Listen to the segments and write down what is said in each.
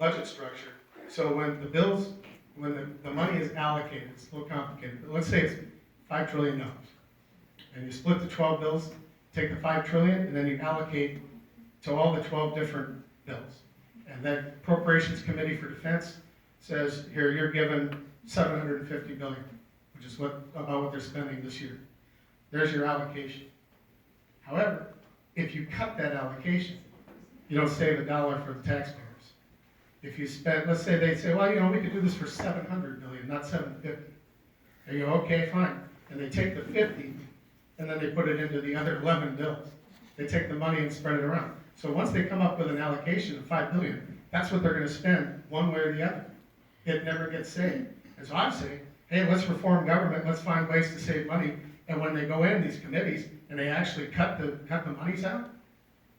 budget structure. So when the bills, when the money is allocated, it's a little complicated, but let's say it's $5 trillion. And you split the 12 bills, take the 5 trillion, and then you allocate to all the 12 different bills. And then Appropriations Committee for Defense says, here, you're given 750 billion, which is about what they're spending this year. There's your allocation. However, if you cut that allocation, you don't save a dollar for the taxpayers. If you spend, let's say they say, well, you know, we could do this for 700 million, not 750. And you go, okay, fine. And they take the 50, and then they put it into the other 11 bills. They take the money and spread it around. So once they come up with an allocation of 5 billion, that's what they're going to spend one way or the other. It never gets saved. And so I'm saying, hey, let's reform government. Let's find ways to save money. And when they go in these committees and they actually cut the monies out,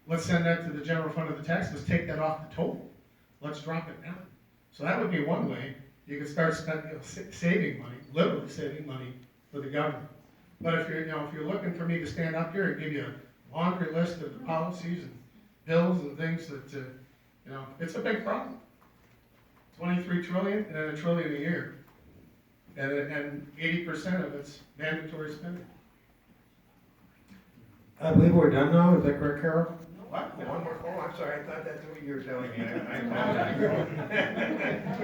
let's send that to the general fund of the tax. Let's take that off the total. Let's drop it down. So that would be one way you could start spending, saving money, literally saving money for the government. But if you're looking for me to stand up here and give you a laundry list of the policies and bills and things that, it's a big problem. 23 trillion and then $1 trillion a year. And 80% of it's mandatory spending. I believe we're done now, is that correct, Carol? What? One more, oh, I'm sorry, I thought that's what you were telling me. I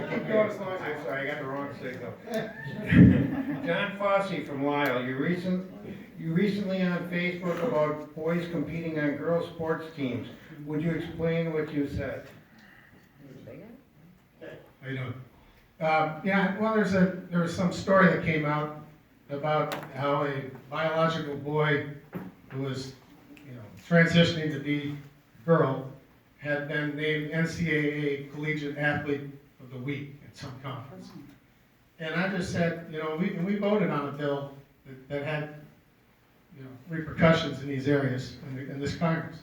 Keep going as long as I'm sorry, I got the wrong signal. John Fossey from Lyle, you recently on Facebook about boys competing on girls' sports teams. Would you explain what you said? How you doing? Yeah, well, there was some story that came out about how a biological boy who was, transitioning to be a girl had been named NCAA Collegiate Athlete of the Week at some conference. And I just said, we voted on a bill that had, repercussions in these areas in this Congress.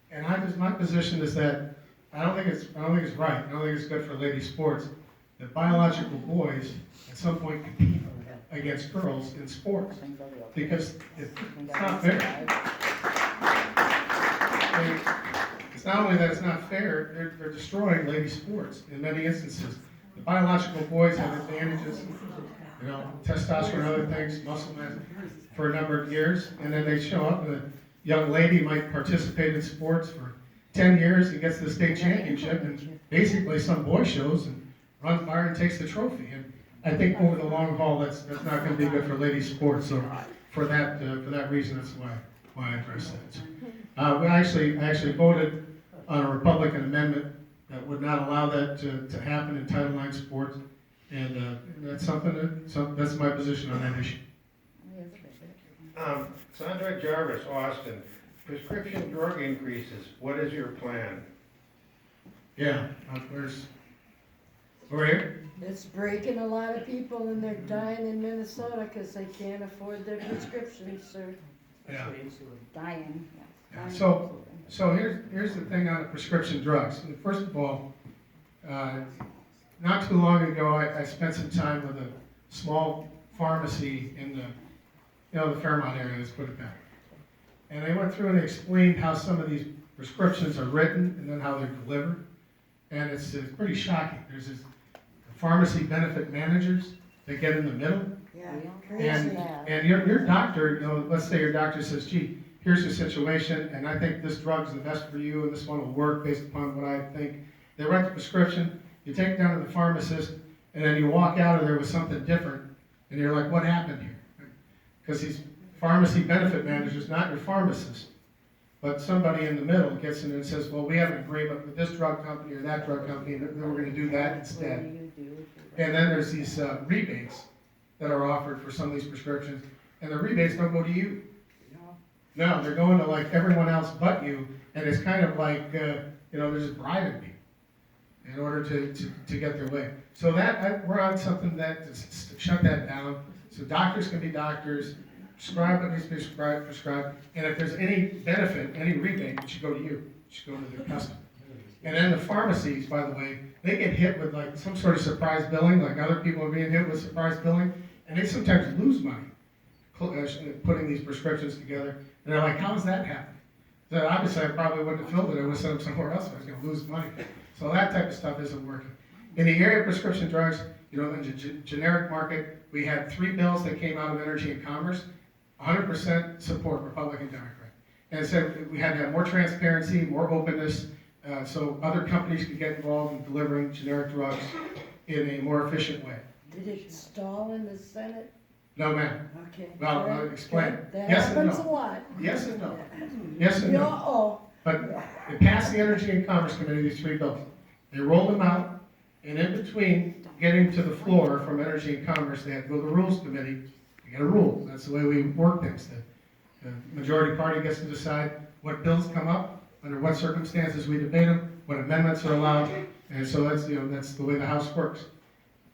And my position is that I don't think it's right. I don't think it's good for lady sports that biological boys at some point compete against girls in sports, because it's not fair. It's not only that it's not fair, they're destroying lady sports in many instances. The biological boys have advantages, testosterone and other things, muscle mass, for a number of years, and then they show up and a young lady might participate in sports for 10 years and gets to the state championship, and basically some boy shows and runs by her and takes the trophy. And I think over the long haul, that's not going to be good for ladies sports. So for that reason, that's why I addressed that. I actually voted on a Republican amendment that would not allow that to happen in Title IX sports, and that's that's my position on that issue. Sandra Jarvis, Austin, prescription drug increases, what is your plan? Yeah, we're here. It's breaking a lot of people and they're dying in Minnesota because they can't afford their prescriptions, sir. Yeah. Dying. Yeah. So here's the thing on the prescription drugs. First of all, not too long ago, I spent some time with a small pharmacy in the Fairmont area, let's put it that way. And they went through and explained how some of these prescriptions are written and then how they're delivered. And it's pretty shocking. There's this pharmacy benefit managers that get in the middle. Yeah, And your doctor, let's say your doctor says, gee, here's your situation, and I think this drug's the best for you, and this one will work based upon what I think. They write the prescription, you take it down to the pharmacist, and then you walk out of there with something different, and you're like, what happened here? Because these pharmacy benefit managers, not your pharmacist, but somebody in the middle gets in there and says, well, we have an agreement with this drug company or that drug company, and then we're going to do that instead. And then there's these rebates that are offered for some of these prescriptions, and the rebates don't go to you. No, they're going to like everyone else but you, and it's kind of like, they're just bribing people in order to get their way. So we're on something that to shut that down, so doctors can be doctors, prescribe what needs to be prescribed, and if there's any benefit, any rebate, it should go to you. It should go to the customer. And then the pharmacies, by the way, they get hit with like some sort of surprise billing, like other people are being hit with surprise billing, and they sometimes lose money putting these prescriptions together. And they're like, how does that happen? So obviously I probably wouldn't have filled it, I would have sent them somewhere else if I was going to lose money. So that type of stuff isn't working. In the area of prescription drugs, in the generic market, we had 3 bills that came out of Energy and Commerce, 100% support, Republican, Democrat. And it said we had to have more transparency, more openness, so other companies could get involved in delivering generic drugs in a more efficient way. Did it stall in the Senate? No, ma'am. Okay. Well, good, I'll explain. good. That Yes and happens no. a lot. Yes and no. Yes and no. Oh, But it passed the Energy and Commerce Committee, these 3 bills. They rolled them out, and in between getting to the floor from Energy and Commerce, they had to go to the Rules Committee to get a rule. That's the way we work things. The majority party gets to decide what bills come up, under what circumstances we debate them, what amendments are allowed, and so that's the way the House works.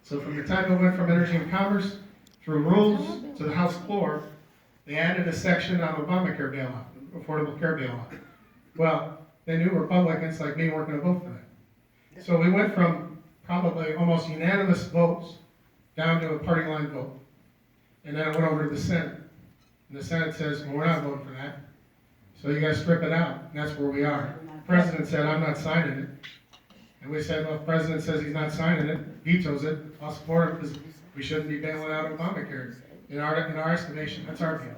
So from the time it went from Energy and Commerce through rules to the House floor, they added a section on Obamacare bailout, Affordable Care bailout. Well, they knew Republicans like me weren't going to vote for that. So we went from probably almost unanimous votes down to a party line vote. And then it went over to the Senate. And the Senate says, well, we're not voting for that. So you got to strip it out. And that's where we are. The president said, I'm not signing it. And we said, well, if the president says he's not signing it, vetoes it, I'll support it because we shouldn't be bailing out Obamacare. In our estimation, that's our view.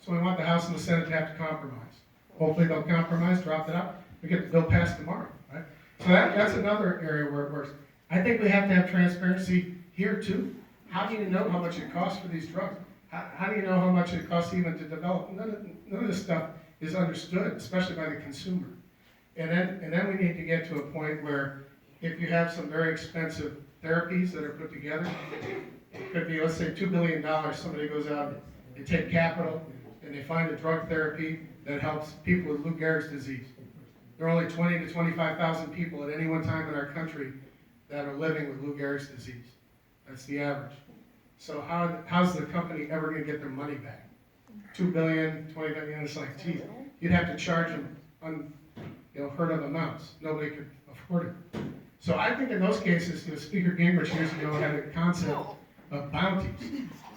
So we want the House and the Senate to have to compromise. Hopefully they'll compromise, drop it up, we get the bill passed tomorrow, right? So that's another area where it works. I think we have to have transparency here too. How do you know how much it costs for these drugs? How do you know how much it costs even to develop? None of this stuff is understood, especially by the consumer. And then we need to get to a point where if you have some very expensive therapies that are put together, it could be, let's say, $2 billion, somebody goes out, they take capital, and they find a drug therapy that helps people with Lou Gehrig's disease. There are only 20 to 25,000 people at any one time in our country that are living with Lou Gehrig's disease. That's the average. So how's the company ever going to get their money back? 2 billion, 20 billion, it's like, geez, you'd have to charge them unheard of amounts. Nobody could afford it. So I think in those cases, Speaker Gingrich years ago had a concept of bounties,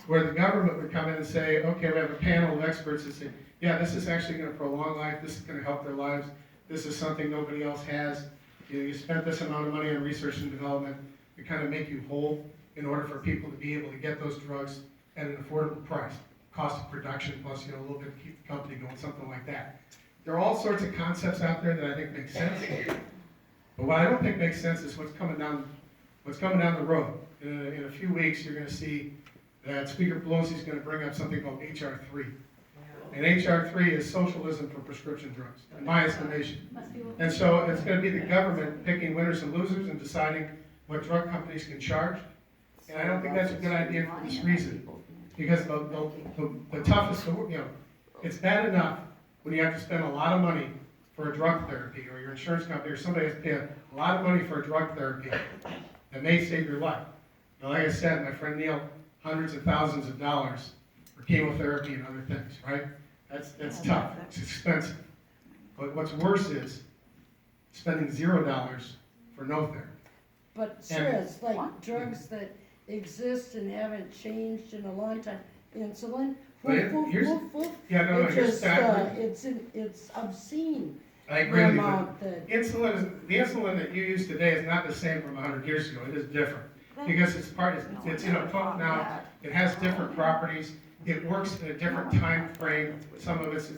where the government would come in and say, okay, we have a panel of experts that say, yeah, this is actually going to prolong life, this is going to help their lives, this is something nobody else has. You spent this amount of money on research and development to kind of make you whole in order for people to be able to get those drugs at an affordable price. Cost of production plus, a little bit to keep the company going, something like that. There are all sorts of concepts out there that I think make sense. But what I don't think makes sense is what's coming down the road. In a few weeks, you're going to see that Speaker Pelosi is going to bring up something called H.R. 3. And H.R. 3 is socialism for prescription drugs, in my estimation. And so it's going to be the government picking winners and losers and deciding what drug companies can charge. And I don't think that's a good idea for this reason. Because the toughest, it's bad enough when you have to spend a lot of money for a drug therapy, or your insurance company or somebody has to pay a lot of money for a drug therapy that may save your life. Now, like I said, my friend Neil, hundreds of thousands of dollars for chemotherapy and other things, right? That's tough, it's expensive. But what's worse is spending $0 for no therapy. but sure, it's like drugs that exist and haven't changed in a long time. Insulin, But yeah, no, It here's just, that. it's obscene. I agree with you, amount but that- the insulin that you use today is not the same from 100 years ago. It is different. Because it's in a pump now, it has different properties, it works in a different time frame,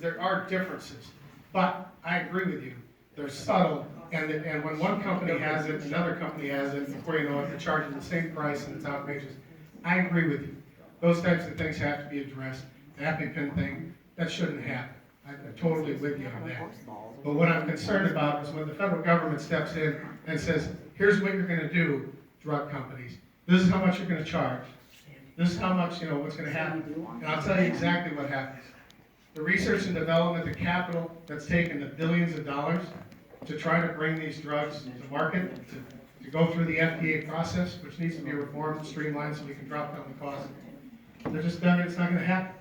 there are differences. But I agree with you, they're subtle, and when one company has it, another company has it, before you know it, they're charging the same price and it's outrageous. I agree with you. Those types of things have to be addressed. The EpiPen thing, that shouldn't happen. I'm totally with you on that. But what I'm concerned about is when the federal government steps in and says, here's what you're gonna do, drug companies. This is how much you're gonna charge. This is how much, what's gonna happen. And I'll tell you exactly what happens. The research and development, the capital that's taken the billions of dollars to try to bring these drugs to market, to go through the FDA process, which needs to be reformed, streamlined so we can drop down the cost. It's not gonna happen.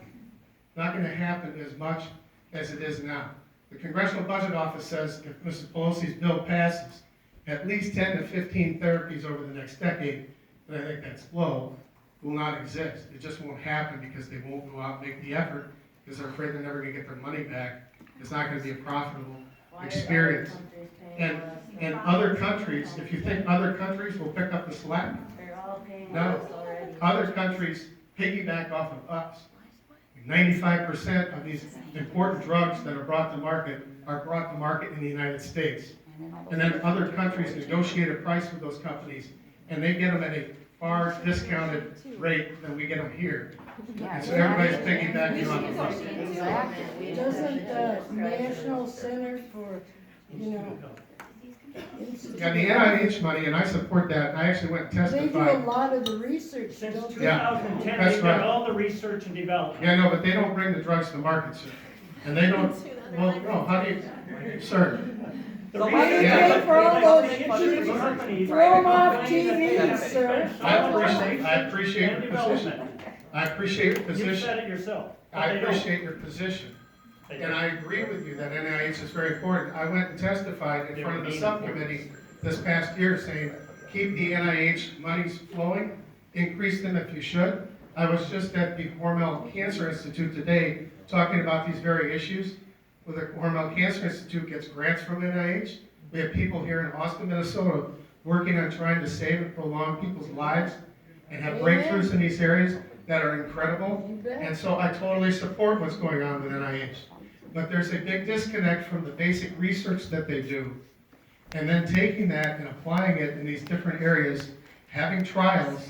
It's not gonna happen as much as it is now. The Congressional Budget Office says if Mrs. Pelosi's bill passes, at least 10 to 15 therapies over the next decade, and I think that's low, will not exist. It just won't happen because they won't go out and make the effort because they're afraid they're never gonna get their money back. It's not gonna be a profitable experience. And, and other countries, if you think other countries will pick up the slack, They're all paying no. us already. Other countries piggyback off of us. 95% of these important drugs that are brought to market are brought to market in the United States. And then other countries negotiate a price with those companies, and they get them at a far discounted rate than we get them here. And so everybody's piggybacking off of us. Doesn't the National Center for, Yeah, the NIH money, and I support that, I actually went and they do a testified. lot of the research, Since don't they? 2010, that's they've done right. all the research and development. Yeah, no, but they don't bring the drugs to market, sir. And they don't, well, no, how do you, sir, The why do you reason- pay for all those Insurance cheap- companies throw 'em off claim that they have TV, sir. expense I on appreciate and your position. development. I appreciate your You position. said it yourself. but I they don't. appreciate your position. They And don't. I agree with you that NIH is very important. I went and testified in front of the subcommittee this past year saying, keep the NIH monies flowing, increase them if you should. I was just at the Hormel Cancer Institute today talking about these very issues. Where the Hormel Cancer Institute gets grants from NIH. We have people here in Austin, Minnesota, working on trying to save and prolong people's lives and have breakthroughs in these areas that are incredible. You bet. And so I totally support what's going on with NIH. But there's a big disconnect from the basic research that they do, and then taking that and applying it in these different areas, having trials,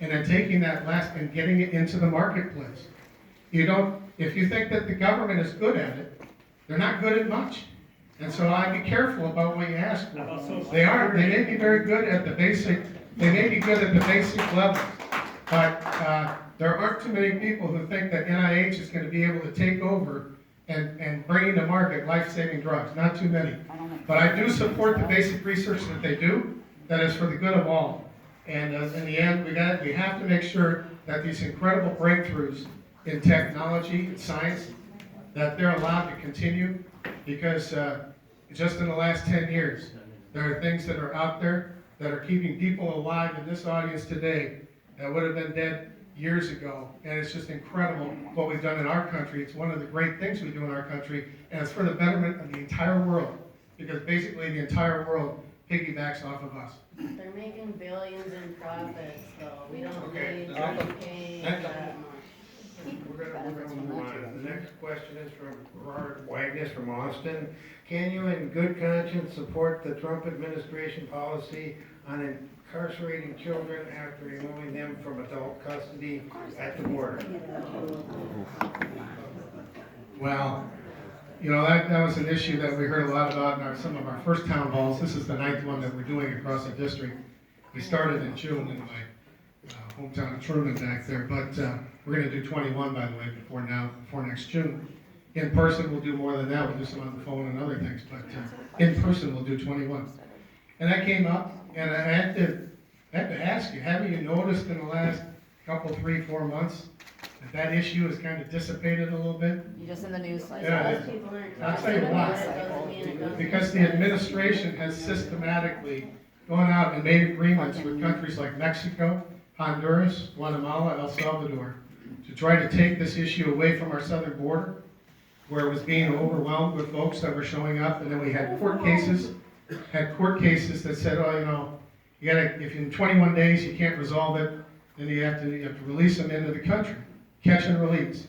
and then taking that last and getting it into the marketplace. If you think that the government is good at it, they're not good at much. And so I'd be careful about what you ask How about for. so- They may be very good at the basic, they may be good at the basic levels. But there aren't too many people who think that NIH is going to be able to take over and bring into market life-saving drugs. Not too many. But I do support the basic research that they do. That is for the good of all. And in the end, we have to make sure that these incredible breakthroughs in technology and science, that they're allowed to continue. Because just in the last 10 years, there are things that are out there that are keeping people alive in this audience today that would have been dead years ago. And it's just incredible what we've done in our country. It's one of the great things we do in our country, and it's for the betterment of the entire world, because basically the entire world piggybacks off of us. They're making billions in profits, though. We don't Okay. need to be paying that much. We're gonna move on. The next question is from Gerard Wagner from Austin. Can you in good conscience support the Trump administration policy on incarcerating children after removing them from adult custody at the border? Well, that was an issue that we heard a lot about in some of our first town halls. This is the 9th one that we're doing across the district. We started in June in my hometown of Truman back there, but we're gonna do 21, by the way, before next June. In person, we'll do more than that. We'll do some on the phone and other things, but in person, we'll do 21. And that came up, and I have to ask you, haven't you noticed in the last couple, 3, 4 months, that issue has kind of dissipated a little bit? You just in the news cycle. Yeah, it Most is. people aren't I'll tell you talking why. about it, doesn't mean it doesn't Because the exist. administration has systematically gone out and made agreements with countries like Mexico, Honduras, Guatemala, El Salvador, to try to take this issue away from our southern border, where it was being overwhelmed with folks that were showing up, and then we had court cases that said, you gotta, if in 21 days you can't resolve it, then you have to release them into the country, catch and release.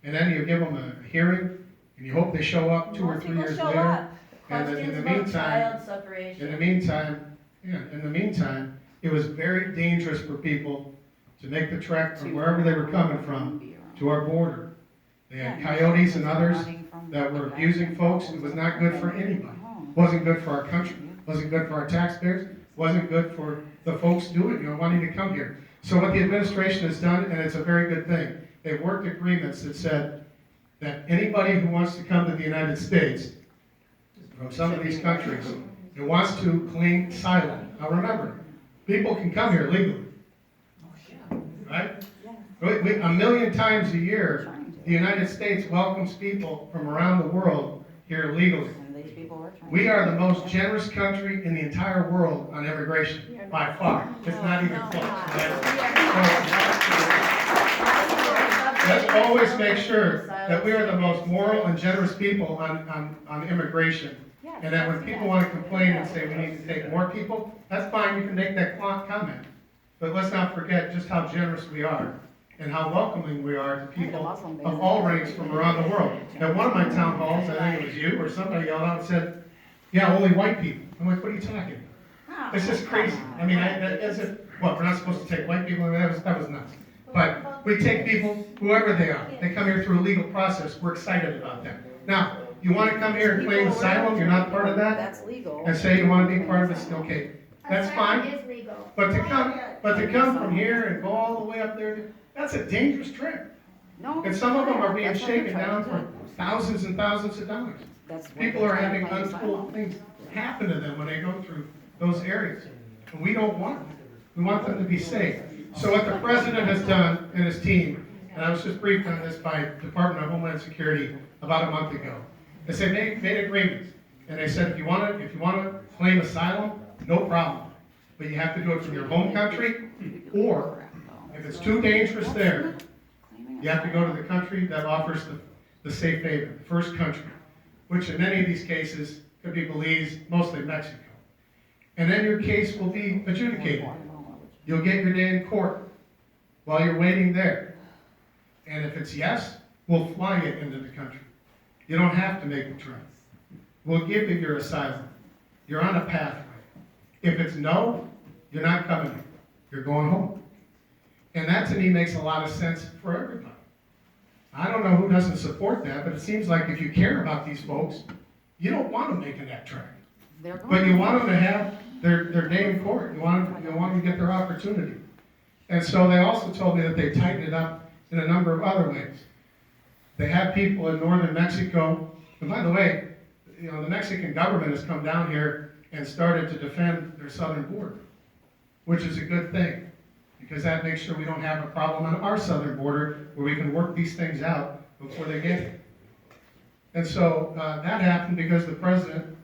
And then you give them a hearing, and you hope they show up 2 or 3 years later. And then in the Questions about child meantime, separation. in the meantime, it was very dangerous for people to make the trek from wherever they were coming from to our border. They had coyotes and others that were abusing folks. It was not good for anybody. Wasn't good for our country. Wasn't good for our taxpayers. Wasn't good for the folks doing, wanting to come here. So what the administration has done, and it's a very good thing, they've worked agreements that said that anybody who wants to come to the United States from some of these countries and wants to claim asylum. Now remember, people can come here legally, right? A million times a year, the United States welcomes people from around the world here legally. And these people were trying. We are the most generous country in the entire world on immigration, by far. It's not even close. Let's always make sure that we are the most moral and generous people on immigration And that when people want to complain and say we need to take more people, that's fine, you can make that comment. But let's not forget just how generous we are and how welcoming we are to people of all ranks from around the world. At one of my town halls, I think it was you or somebody yelled out and said, yeah, only white people. I'm like, what are you talking about? It's just crazy. I mean, what, we're not supposed to take white people? I mean, that was nuts. But we take people, whoever they are. They come here through a legal process. We're excited about that. Now, you want to come here and claim asylum, you're not part of that, That's legal. and say you want to be part of this, okay, that's fine. Asylum is legal. But to come from here and go all the way up there, that's a dangerous trip. No. And some of them are being That's what they're shaken trying down to for do. thousands and thousands of dollars. That's what People they're are trying to having claim untold asylum. things happen to them when they go through those areas. And we don't want them. We want them to be safe. So what the president has done and his team, and I was just briefed on this by Department of Homeland Security about a month ago. They said made agreements. And they said if you want to claim asylum, no problem. But you have to do it from your home country, or if it's too dangerous there, you have to go to the country that offers the safe haven, the first country, which in many of these cases could be Belize, mostly Mexico. And then your case will be adjudicated. You'll get your day in court while you're waiting there. And if it's yes, we'll fly you into the country. You don't have to make the trip. We'll give you your asylum. You're on a pathway. If it's no, you're not coming. You're going home. And that to me makes a lot of sense for everybody. I don't know who doesn't support that, but it seems like if you care about these folks, you don't want them making that trek. They're going But you want them to have their day in court. You want them to get their opportunity. And so they also told me that they tightened it up in a number of other ways. They have people in northern Mexico, and by the way, the Mexican government has come down here and started to defend their southern border, which is a good thing, because that makes sure we don't have a problem on our southern border where we can work these things out before they get here. And so that happened because the president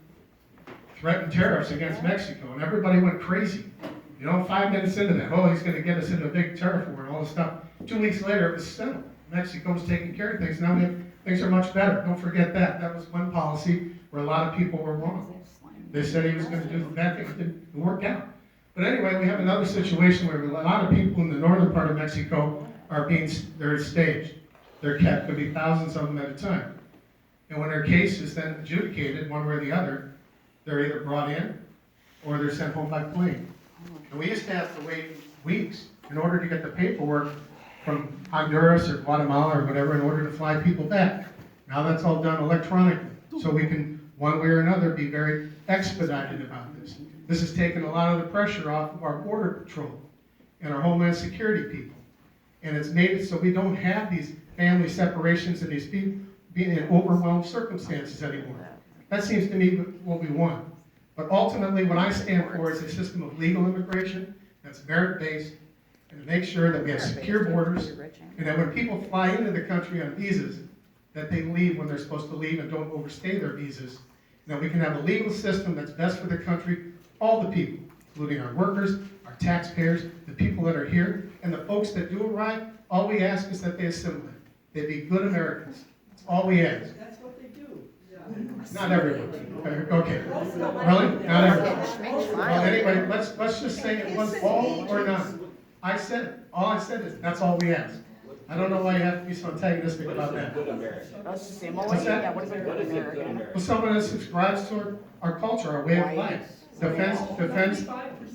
threatened tariffs against Mexico, and everybody went crazy. 5 minutes into that, he's going to get us into a big tariff war and all this stuff. 2 weeks later, it was settled. Mexico was taking care of things. Now things are much better. Don't forget that. That was one policy where a lot of people were wrong. They said he was going to do bad things. It didn't work out. But anyway, we have another situation where a lot of people in the northern part of Mexico they're staged. They're kept. Could be thousands of them at a time. And when their case is then adjudicated, one way or the other, they're either brought in or they're sent home by plane. And we used to have to wait weeks in order to get the paperwork from Honduras or Guatemala or whatever in order to fly people back. Now that's all done electronically. So we can, one way or another, be very expedited about this. This has taken a lot of the pressure off of our border patrol and our Homeland Security people. And it's made it so we don't have these family separations and these people being in overwhelmed circumstances anymore. That seems to me what we want. But ultimately, what I stand for is a system of legal immigration that's merit-based, and to make sure that we have secure borders, and that when people fly into the country on visas, that they leave when they're supposed to leave and don't overstay their visas. And that we can have a legal system that's best for the country, all the people, including our workers, our taxpayers, the people that are here, and the folks that do arrive. All we ask is that they assimilate. They be good Americans. That's all we ask. That's what they do. Not everyone. Okay. Really? Not everyone. Well, anyway, let's just say it was all or none. All I said is, that's all we ask. I don't know why you have to be so antagonistic about that. That's the same old What's way. that? Yeah, what is a good American? Well, someone that subscribes to our culture, our way of life. Defense.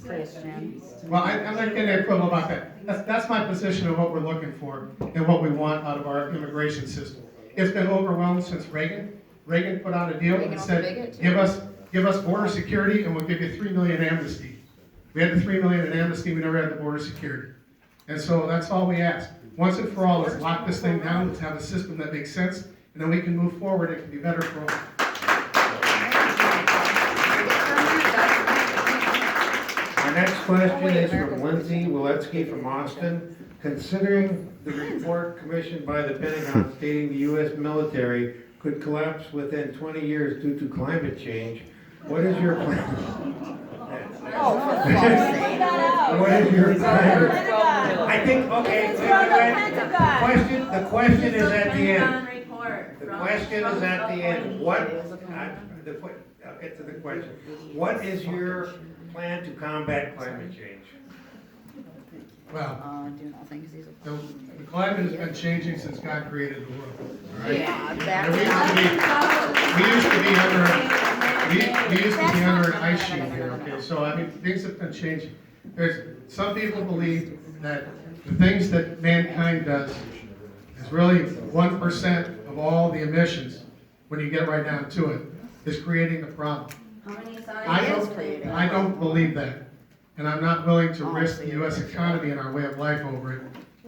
Christians. Well, I'm not getting a quibble about that. That's my position on what we're looking for and what we want out of our immigration system. It's been overwhelmed since Reagan. Reagan put out a deal Reagan and was said, bigot, too. give us border security and we'll give you 3 million amnesty. We had the 3 million in amnesty, we never had the border security. And so that's all we ask. Once and for all, let's lock this thing down, let's have a system that makes sense, and then we can move forward, it can be better for all. Our next question is from Lindsay Waletsky from Austin. Considering the report commissioned by the Pentagon stating the U.S. military could collapse within 20 years due to climate change, what is your plan? Oh, for fuck's sake. What is your plan? I think, okay, wait. The question is at the end. The question is at the end. get to the question. What is your plan to combat climate change? Well, Do nothing, 'cause he's a. the climate has been changing since God created the world, all right? Yeah, We used to be under an ice sheet here, okay, so I mean, things have been changing. Some people believe that the things that mankind does is really 1% of all the emissions, when you get right down to it, is creating the problem. How many I scientists? don't, I don't believe that, and I'm not willing to risk the US economy and our way of life over it.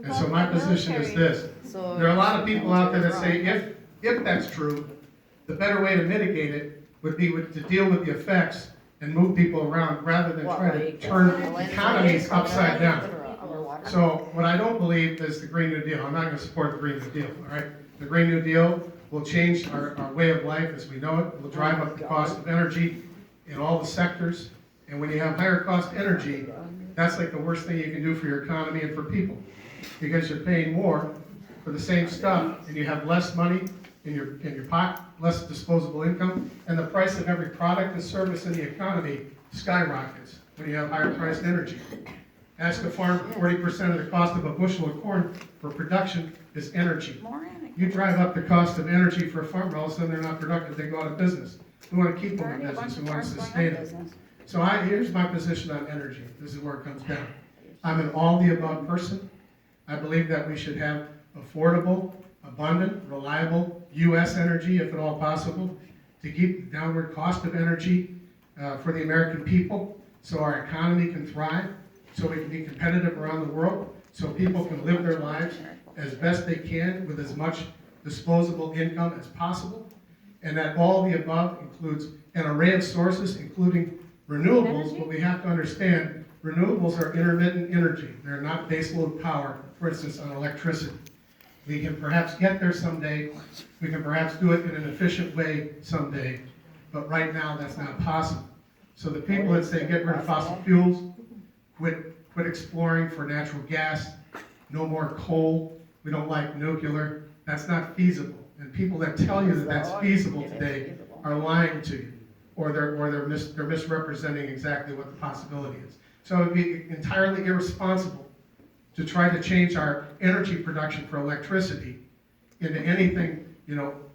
And so my position is this, So. there are a lot of people out there that say, if that's true, the better way to mitigate it would be to deal with the effects and move people around rather than try to turn economies upside down. So what I don't believe is the Green New Deal. I'm not going to support the Green New Deal, all right? The Green New Deal will change our way of life as we know it. It will drive up the cost of energy in all the sectors. And when you have higher cost energy, that's like the worst thing you can do for your economy and for people. Because you're paying more for the same stuff and you have less money in your pocket, less disposable income, and the price of every product and service in the economy skyrockets when you have higher priced energy. Ask a farmer, 40% of the cost of a bushel of corn for production is energy. You drive up the cost of energy for a farmer, all of a sudden they're not productive, they go out of business. We want to keep them in business, we want to sustain it. So here's my position on energy. This is where it comes down. I'm an all-the-above person. I believe that we should have affordable, abundant, reliable U.S. energy, if at all possible, to keep the downward cost of energy for the American people, so our economy can thrive, so we can be competitive around the world, so people can live their lives as best they can with as much disposable income as possible, and that all the above includes an array of sources, including renewables, but we have to understand renewables are intermittent energy. They're not baseload power, for instance, on electricity. We can perhaps get there someday. We can perhaps do it in an efficient way someday, but right now that's not possible. So the people that say get rid of fossil fuels, quit exploring for natural gas, no more coal, we don't like nuclear, that's not feasible. And people that tell you that that's feasible today are lying to you, or they're misrepresenting exactly what the possibility is. So it would be entirely irresponsible to try to change our energy production for electricity into anything,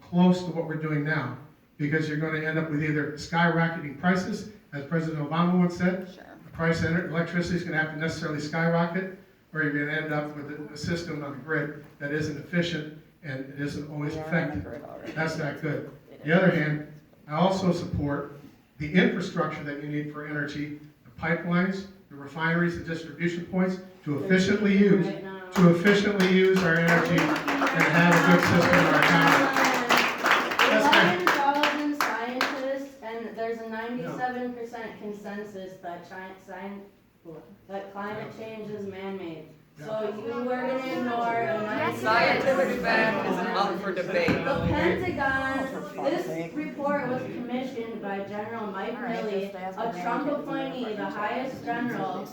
close to what we're doing now, because you're going to end up with either skyrocketing prices, as President Obama once said, the price of electricity is going to have to necessarily skyrocket, or you're going to end up with a system on the grid that isn't efficient and it isn't always effective. That's not good. On the other hand, I also support the infrastructure that you need for energy, the pipelines, the refineries, the distribution points, to efficiently use our energy and have a good system in our economy. That's my 1,000 scientists, and there's a 97% consensus that climate change is man-made. So you were gonna ignore a Scientific fact isn't up for debate. The Pentagon, this report was commissioned by General Mike Milley, a Trump appointee, the highest general,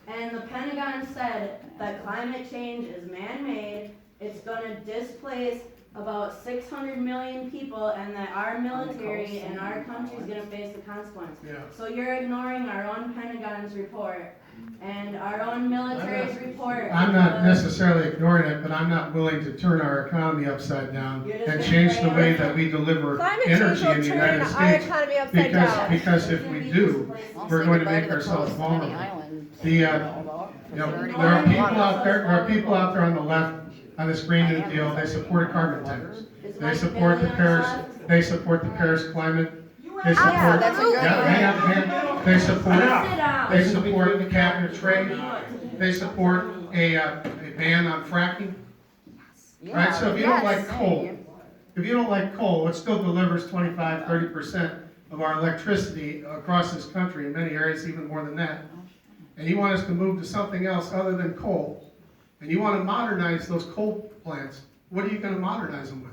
and the Pentagon said that climate change is man-made, it's gonna displace about 600 million people, and that our military and our country is gonna face the consequence. Yeah. So you're ignoring our own Pentagon's report and our own military's report. I'm not necessarily ignoring it, but I'm not willing to turn our economy upside down You're just and gonna change the say way our- that we deliver Climate change energy will in the turn United our States. economy upside down. Because if we do, we're going to make ourselves vulnerable. There are people out there on the left on this Green New Deal. They support carbon tax. They support the Paris climate. They support, that's a good hang on. They support the cap and trade. They support a ban on fracking. Right, so if you don't like coal, it still delivers 25-30% of our electricity across this country, in many areas even more than that. And you want us to move to something else other than coal, and you want to modernize those coal plants, what are you going to modernize them with?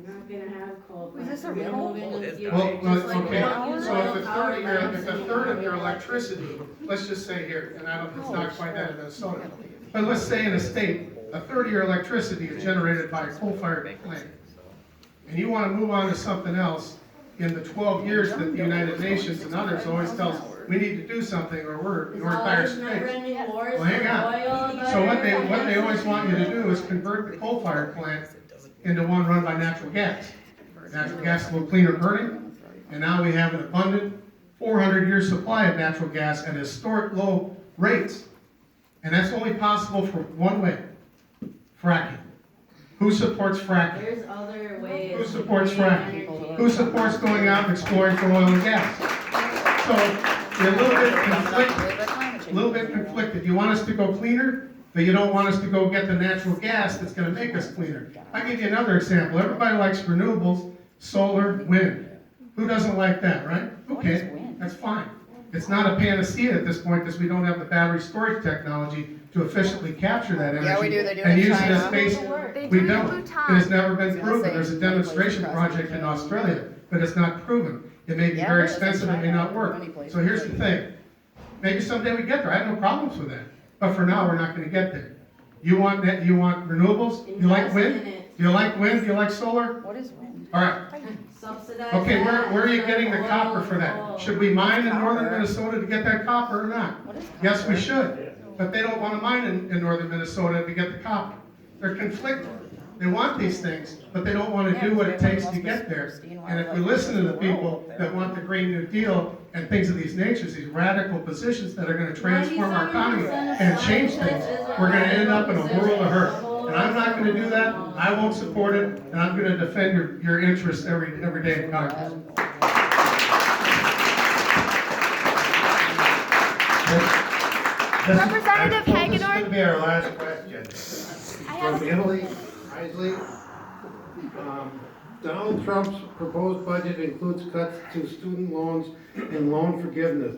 We're not gonna have coal Was this plants. a We're gonna riddle? move into the Well, future. Well, Just like okay, we so don't if use a power third plants. of your electricity, let's just say here, and it's not quite that in Minnesota, but let's say in a state, a third of your electricity is generated by a coal-fired plant, and you want to move on to something else, in the 12 years that the United Nations and others always tell us, we need to do something or we're It's in all dire these straits. never-ending wars Well, hang for on. oil, So what butter, they always want you to do is convert the coal-fired plant into one run by natural gas. Natural gas is a little cleaner burning, and now we have an abundant 400-year supply of natural gas at historic low rates. And that's only possible for one way, fracking. Who supports fracking? There's other ways. Who to supports create fracking? energy. Who supports going out and exploring for oil and gas? So, you're a little bit conflicted. You want us to go cleaner, but you don't want us to go get the natural gas that's gonna make us cleaner. I'll give you another example. Everybody likes renewables, solar, wind. Who doesn't like that, right? Okay, that's fine. It's not a panacea at this point because we don't have the battery storage technology to efficiently capture that energy. Yeah, we do. They do And in use it as China. space. We don't. It has never been proven. There's a demonstration project in Australia, but it's not proven. It may be very expensive, it may not work. So here's the thing. Maybe someday we get there. I have no problems with that. But for now, we're not gonna get there. You want that, you want renewables? You like Invest wind? in it. Do you like wind? Do you like solar? What is wind? All right. Subsidize Okay, that, where are you instead getting of the copper oil, for that? coal. Should we mine in northern Minnesota to get that copper or not? What is Yes, we should. But they don't wanna mine in northern Minnesota to get the copper. They're conflicted. They want these things, but they don't wanna do what it takes to get there. And if we listen to the people that want the Green New Deal and things of these natures, these radical positions that are gonna transform our economy and change things, we're gonna end up in a world of hurt. And I'm not gonna do that, I won't support it, and I'm gonna defend your interests every day in Congress. Representative This is Hagedorn? gonna be our last question. I have From Italy, Isley. Donald Trump's proposed budget includes cuts to student loans and loan forgiveness.